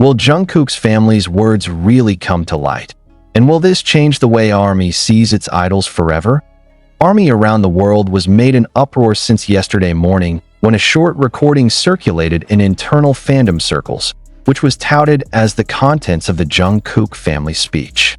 Will Jungkook's family's words really come to light? And will this change the way ARMY sees its idols forever? ARMY around the world was made an uproar since yesterday morning when a short recording circulated in internal fandom circles, which was touted as the contents of the Jungkook family speech.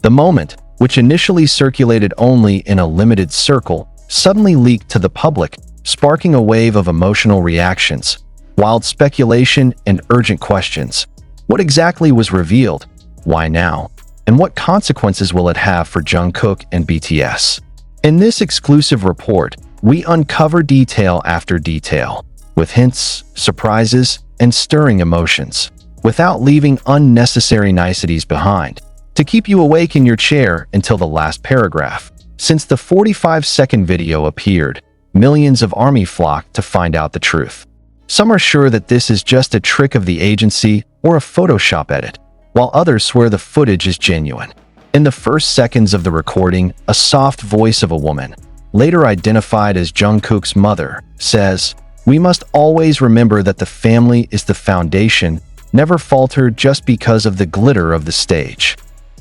The moment, which initially circulated only in a limited circle, suddenly leaked to the public, sparking a wave of emotional reactions, wild speculation, and urgent questions. What exactly was revealed? Why now? And what consequences will it have for Jungkook and BTS? In this exclusive report, we uncover detail after detail, with hints, surprises, and stirring emotions, without leaving unnecessary niceties behind, to keep you awake in your chair until the last paragraph. Since the 45-second video appeared, millions of ARMY flocked to find out the truth. Some are sure that this is just a trick of the agency or a Photoshop edit, while others swear the footage is genuine. In the first seconds of the recording, a soft voice of a woman, later identified as Jungkook's mother, says, "We must always remember that the family is the foundation, never falter just because of the glitter of the stage."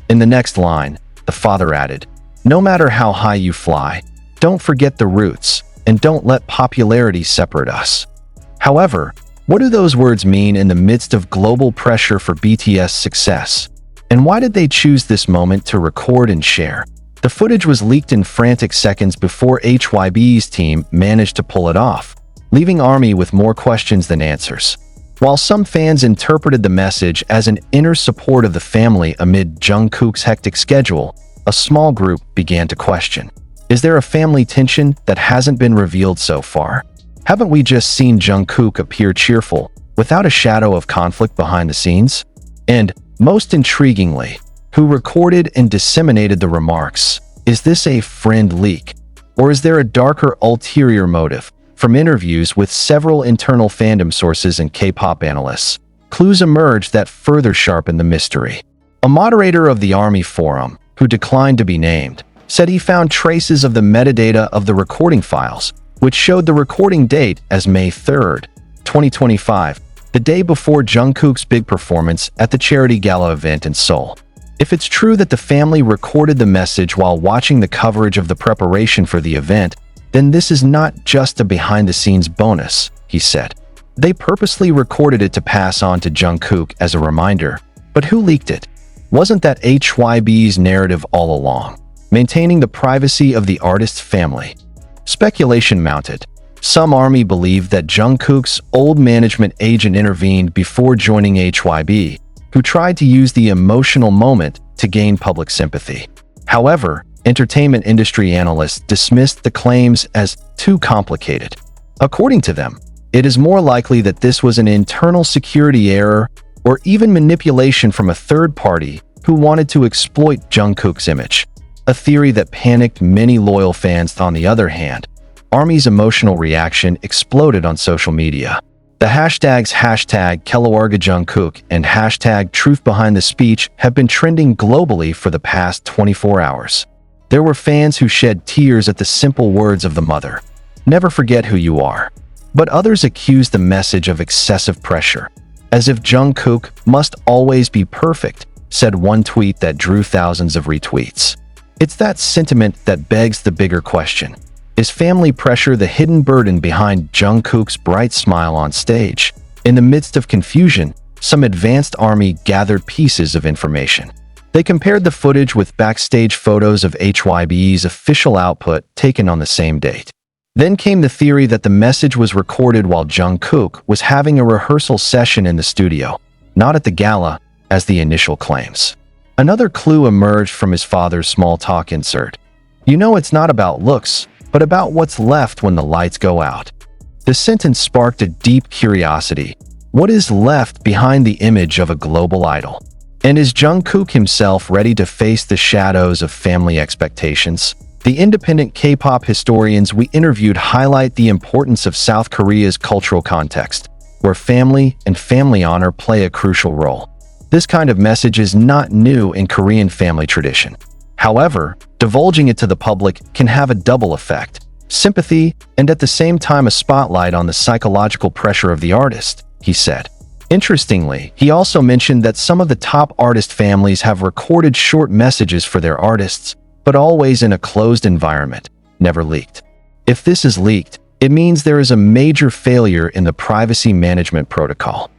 In the next line, the father added, "No matter how high you fly, don't forget the roots, and don't let popularity separate us." However, what do those words mean in the midst of global pressure for BTS success? And why did they choose this moment to record and share? The footage was leaked in frantic seconds before HYB's team managed to pull it off, leaving ARMY with more questions than answers. While some fans interpreted the message as an inner support of the family amid Jungkook's hectic schedule, a small group began to question. Is there a family tension that hasn't been revealed so far? Haven't we just seen Jungkook appear cheerful, without a shadow of conflict behind the scenes? And, most intriguingly, who recorded and disseminated the remarks? Is this a friend leak? Or is there a darker ulterior motive? From interviews with several internal fandom sources and K-pop analysts, clues emerged that further sharpened the mystery. A moderator of the ARMY forum, who declined to be named, said he found traces of the metadata of the recording files, which showed the recording date as May 3rd, 2025, the day before Jungkook's big performance at the charity gala event in Seoul. If it's true that the family recorded the message while watching the coverage of the preparation for the event, then this is not just a behind-the-scenes bonus, he said. They purposely recorded it to pass on to Jungkook as a reminder. But who leaked it? Wasn't that HYB's narrative all along, maintaining the privacy of the artist's family? Speculation mounted. Some ARMY believed that Jungkook's old management agent intervened before joining HYB, who tried to use the emotional moment to gain public sympathy. However, entertainment industry analysts dismissed the claims as too complicated. According to them, it is more likely that this was an internal security error or even manipulation from a third party who wanted to exploit Jungkook's image. A theory that panicked many loyal fans. On the other hand, ARMY's emotional reaction exploded on social media. The hashtags #KeluargaJungkook and #TruthBehindTheSpeech have been trending globally for the past 24 hours. There were fans who shed tears at the simple words of the mother, "Never forget who you are." But others accused the message of excessive pressure, as if Jungkook must always be perfect, said one tweet that drew thousands of retweets. It's that sentiment that begs the bigger question. Is family pressure the hidden burden behind Jungkook's bright smile on stage? In the midst of confusion, some advanced ARMY gathered pieces of information. They compared the footage with backstage photos of HYB's official output taken on the same date. Then came the theory that the message was recorded while Jungkook was having a rehearsal session in the studio, not at the gala, as the initial claims. Another clue emerged from his father's small talk insert. "You know it's not about looks, but about what's left when the lights go out." The sentence sparked a deep curiosity. What is left behind the image of a global idol? And is Jungkook himself ready to face the shadows of family expectations? The independent K-pop historians we interviewed highlight the importance of South Korea's cultural context, where family and family honor play a crucial role. This kind of message is not new in Korean family tradition. However, divulging it to the public can have a double effect: sympathy and at the same time a spotlight on the psychological pressure of the artist, he said. Interestingly, he also mentioned that some of the top artist families have recorded short messages for their artists, but always in a closed environment, never leaked. If this is leaked, it means there is a major failure in the privacy management protocol.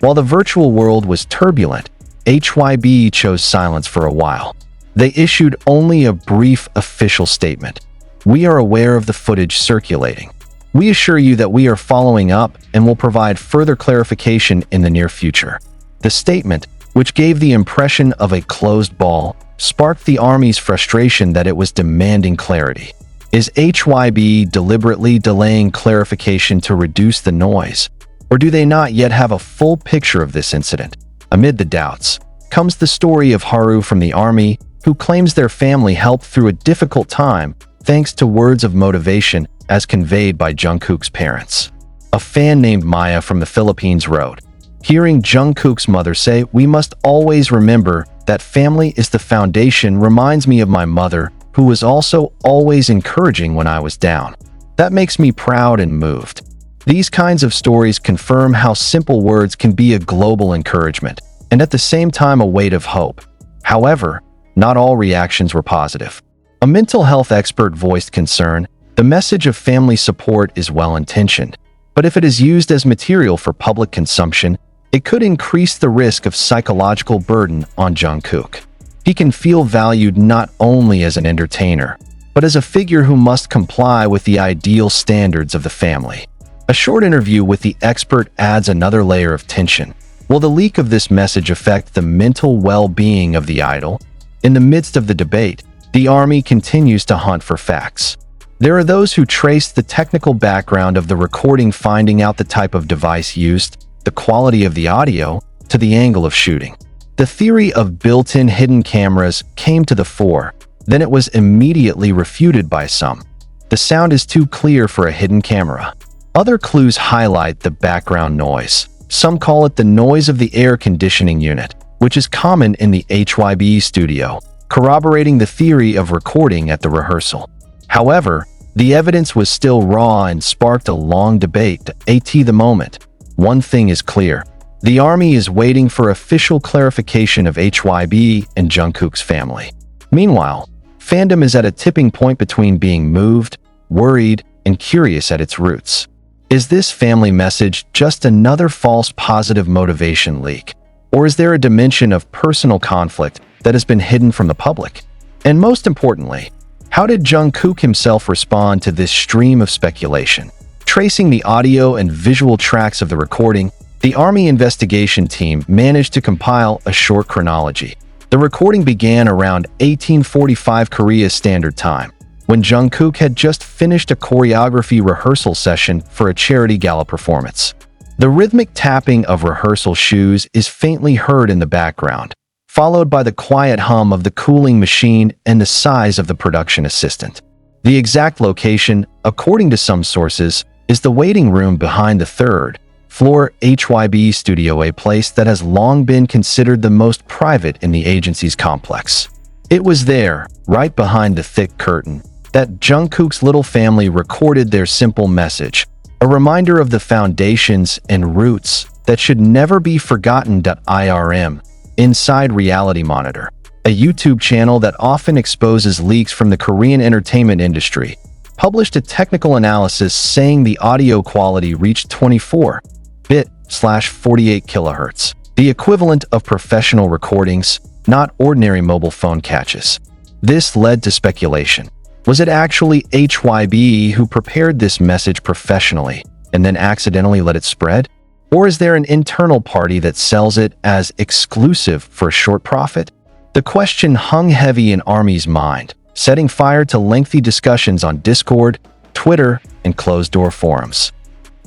While the virtual world was turbulent, HYBE chose silence for a while. They issued only a brief official statement. "We are aware of the footage circulating. We assure you that we are following up and will provide further clarification in the near future." The statement, which gave the impression of a closed ball, sparked the army's frustration that it was demanding clarity. Is HYBE deliberately delaying clarification to reduce the noise? Or do they not yet have a full picture of this incident? Amid the doubts comes the story of Haru from the army, who claims their family helped through a difficult time thanks to words of motivation as conveyed by Jungkook's parents. A fan named Maya from the Philippines wrote, "Hearing Jungkook's mother say, 'We must always remember that family is the foundation,' reminds me of my mother, who was also always encouraging when I was down. That makes me proud and moved." These kinds of stories confirm how simple words can be a global encouragement, and at the same time a weight of hope. However, not all reactions were positive. A mental health expert voiced concern. "The message of family support is well-intentioned, but if it is used as material for public consumption, it could increase the risk of psychological burden on Jungkook. He can feel valued not only as an entertainer, but as a figure who must comply with the ideal standards of the family." A short interview with the expert adds another layer of tension. Will the leak of this message affect the mental well-being of the idol? In the midst of the debate, the army continues to hunt for facts. There are those who trace the technical background of the recording, finding out the type of device used, the quality of the audio, to the angle of shooting. The theory of built-in hidden cameras came to the fore, then it was immediately refuted by some. The sound is too clear for a hidden camera. Other clues highlight the background noise. Some call it the noise of the air conditioning unit, which is common in the HYBE studio, corroborating the theory of recording at the rehearsal. However, the evidence was still raw and sparked a long debate at the moment. One thing is clear. The army is waiting for official clarification of HYBE and Jungkook's family. Meanwhile, fandom is at a tipping point between being moved, worried, and curious at its roots. Is this family message just another false positive motivation leak? Or is there a dimension of personal conflict that has been hidden from the public? And most importantly, how did Jungkook himself respond to this stream of speculation? Tracing the audio and visual tracks of the recording, the Army investigation team managed to compile a short chronology. The recording began around 1845 Korea Standard Time, when Jungkook had just finished a choreography rehearsal session for a charity gala performance. The rhythmic tapping of rehearsal shoes is faintly heard in the background, followed by the quiet hum of the cooling machine and the sighs of the production assistant. The exact location, according to some sources, is the waiting room behind the third-floor HYBE studio, a place that has long been considered the most private in the agency's complex. It was there, right behind the thick curtain, that Jungkook's little family recorded their simple message, a reminder of the foundations and roots that should never be forgotten. IRM, Inside Reality Monitor, a YouTube channel that often exposes leaks from the Korean entertainment industry, published a technical analysis saying the audio quality reached 24-bit/48 kHz, the equivalent of professional recordings, not ordinary mobile phone catches. This led to speculation. Was it actually HYBE who prepared this message professionally and then accidentally let it spread? Or is there an internal party that sells it as exclusive for a short profit? The question hung heavy in Army's mind, setting fire to lengthy discussions on Discord, Twitter, and closed-door forums.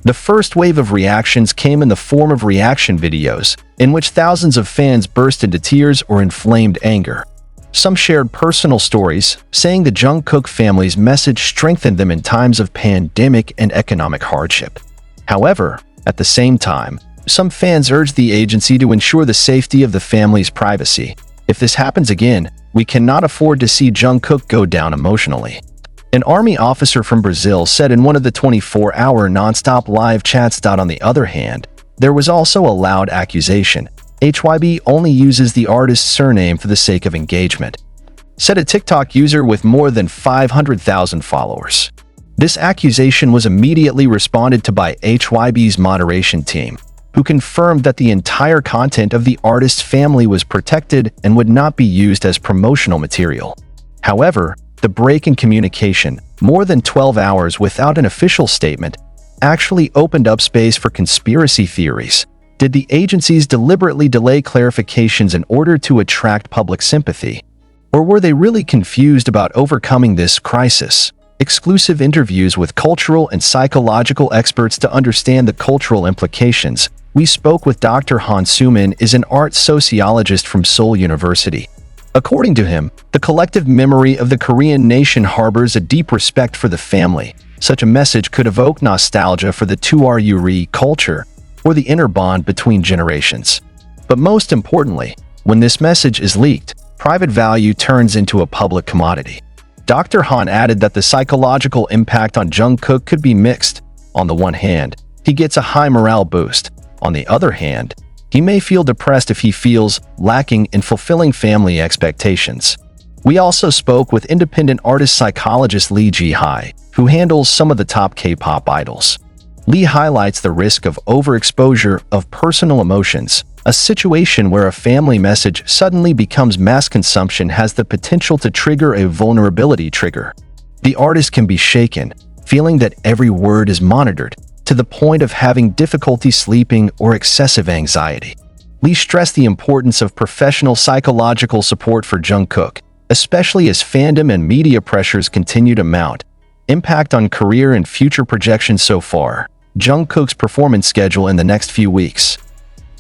The first wave of reactions came in the form of reaction videos, in which thousands of fans burst into tears or inflamed anger. Some shared personal stories, saying the Jungkook family's message strengthened them in times of pandemic and economic hardship. However, at the same time, some fans urged the agency to ensure the safety of the family's privacy. If this happens again, we cannot afford to see Jungkook go down emotionally. An army officer from Brazil said in one of the 24-hour non-stop live chats. On the other hand, There was also a loud accusation. HYB only uses the artist's surname for the sake of engagement, said a TikTok user with more than 500,000 followers. This accusation was immediately responded to by HYB's moderation team, who confirmed that the entire content of the artist's family was protected and would not be used as promotional material. However, the break in communication, more than 12 hours without an official statement, actually opened up space for conspiracy theories. Did the agencies deliberately delay clarifications in order to attract public sympathy? Or were they really confused about overcoming this crisis? Exclusive interviews with cultural and psychological experts to understand the cultural implications. We spoke with Dr. Han Soo-min, is an art sociologist from Seoul University. According to him, the collective memory of the Korean nation harbors a deep respect for the family. Such a message could evoke nostalgia for the Tuaryuri culture or the inner bond between generations. But most importantly, when this message is leaked, private value turns into a public commodity. Dr. Han added that the psychological impact on Jungkook could be mixed. On the one hand, he gets a high morale boost. On the other hand, he may feel depressed if he feels lacking in fulfilling family expectations. We also spoke with independent artist psychologist Lee Ji-hye, who handles some of the top K-pop idols. Lee highlights the risk of overexposure of personal emotions. A situation where a family message suddenly becomes mass consumption has the potential to trigger a vulnerability trigger. The artist can be shaken, feeling that every word is monitored, to the point of having difficulty sleeping or excessive anxiety. Lee stressed the importance of professional psychological support for Jungkook, especially as fandom and media pressures continue to mount. Impact on career and future projections so far. Jungkook's performance schedule in the next few weeks,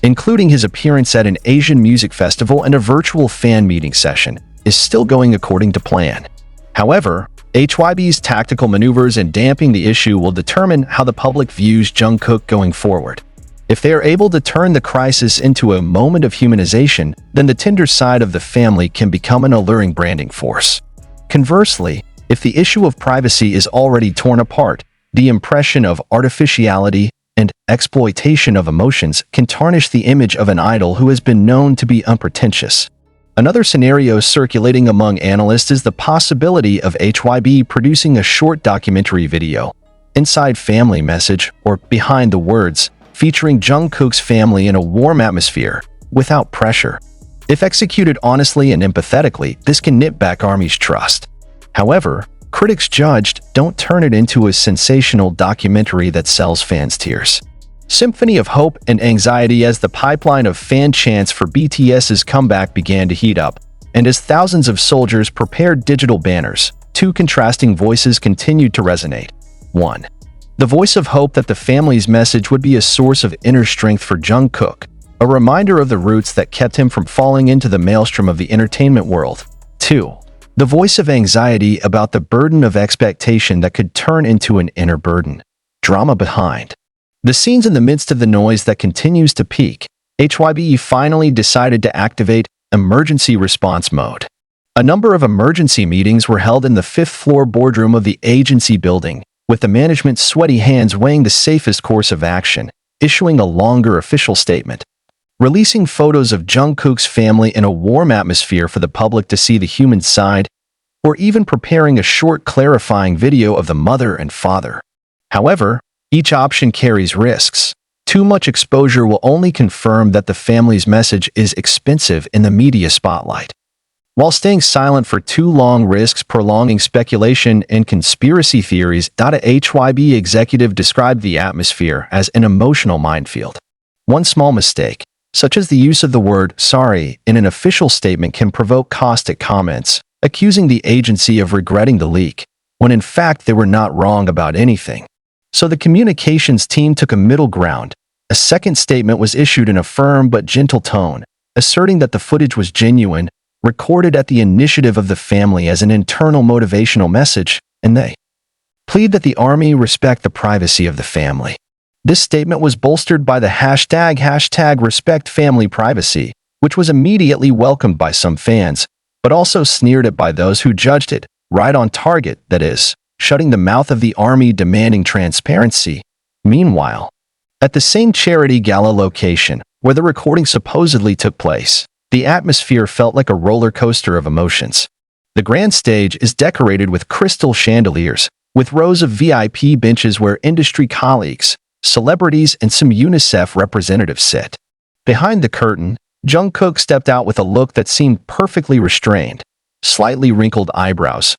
including his appearance at an Asian music festival and a virtual fan meeting session, is still going according to plan. However, HYB's tactical maneuvers in damping the issue will determine how the public views Jungkook going forward. If they are able to turn the crisis into a moment of humanization, then the tender side of the family can become an alluring branding force. Conversely, if the issue of privacy is already torn apart, the impression of artificiality and exploitation of emotions can tarnish the image of an idol who has been known to be unpretentious. Another scenario circulating among analysts is the possibility of HYB producing a short documentary video, Inside Family Message or Behind the Words, featuring Jungkook's family in a warm atmosphere, without pressure. If executed honestly and empathetically, this can nip back ARMY's trust. However, critics judged, don't turn it into a sensational documentary that sells fans tears. Symphony of hope and anxiety as the pipeline of fan chants for BTS's comeback began to heat up, and as thousands of soldiers prepared digital banners, two contrasting voices continued to resonate. 1. The voice of hope that the family's message would be a source of inner strength for Jungkook, a reminder of the roots that kept him from falling into the maelstrom of the entertainment world. 2. The voice of anxiety about the burden of expectation that could turn into an inner burden. Drama behind the scenes. In the midst of the noise that continues to peak, HYB finally decided to activate emergency response mode. A number of emergency meetings were held in the 5th floor boardroom of the agency building, with the management's sweaty hands weighing the safest course of action, issuing a longer official statement, releasing photos of Jungkook's family in a warm atmosphere for the public to see the human side, or even preparing a short clarifying video of the mother and father. However, each option carries risks. Too much exposure will only confirm that the family's message is expensive in the media spotlight, while staying silent for too long risks prolonging speculation and conspiracy theories. HYB executive described the atmosphere as an emotional minefield. One small mistake, such as the use of the word sorry in an official statement, can provoke caustic comments, accusing the agency of regretting the leak, when in fact they were not wrong about anything. So the communications team took a middle ground. A second statement was issued in a firm but gentle tone, asserting that the footage was genuine, recorded at the initiative of the family as an internal motivational message, and they plead that the army respect the privacy of the family. This statement was bolstered by the hashtag #RespectFamilyPrivacy, which was immediately welcomed by some fans, but also sneered at by those who judged it right on target, that is, shutting the mouth of the army demanding transparency. Meanwhile, At the same charity gala location where the recording supposedly took place, the atmosphere felt like a roller coaster of emotions. The grand stage is decorated with crystal chandeliers, with rows of VIP benches where industry colleagues, celebrities, and some UNICEF representatives sit. Behind the curtain, Jungkook stepped out with a look that seemed perfectly restrained, slightly wrinkled eyebrows,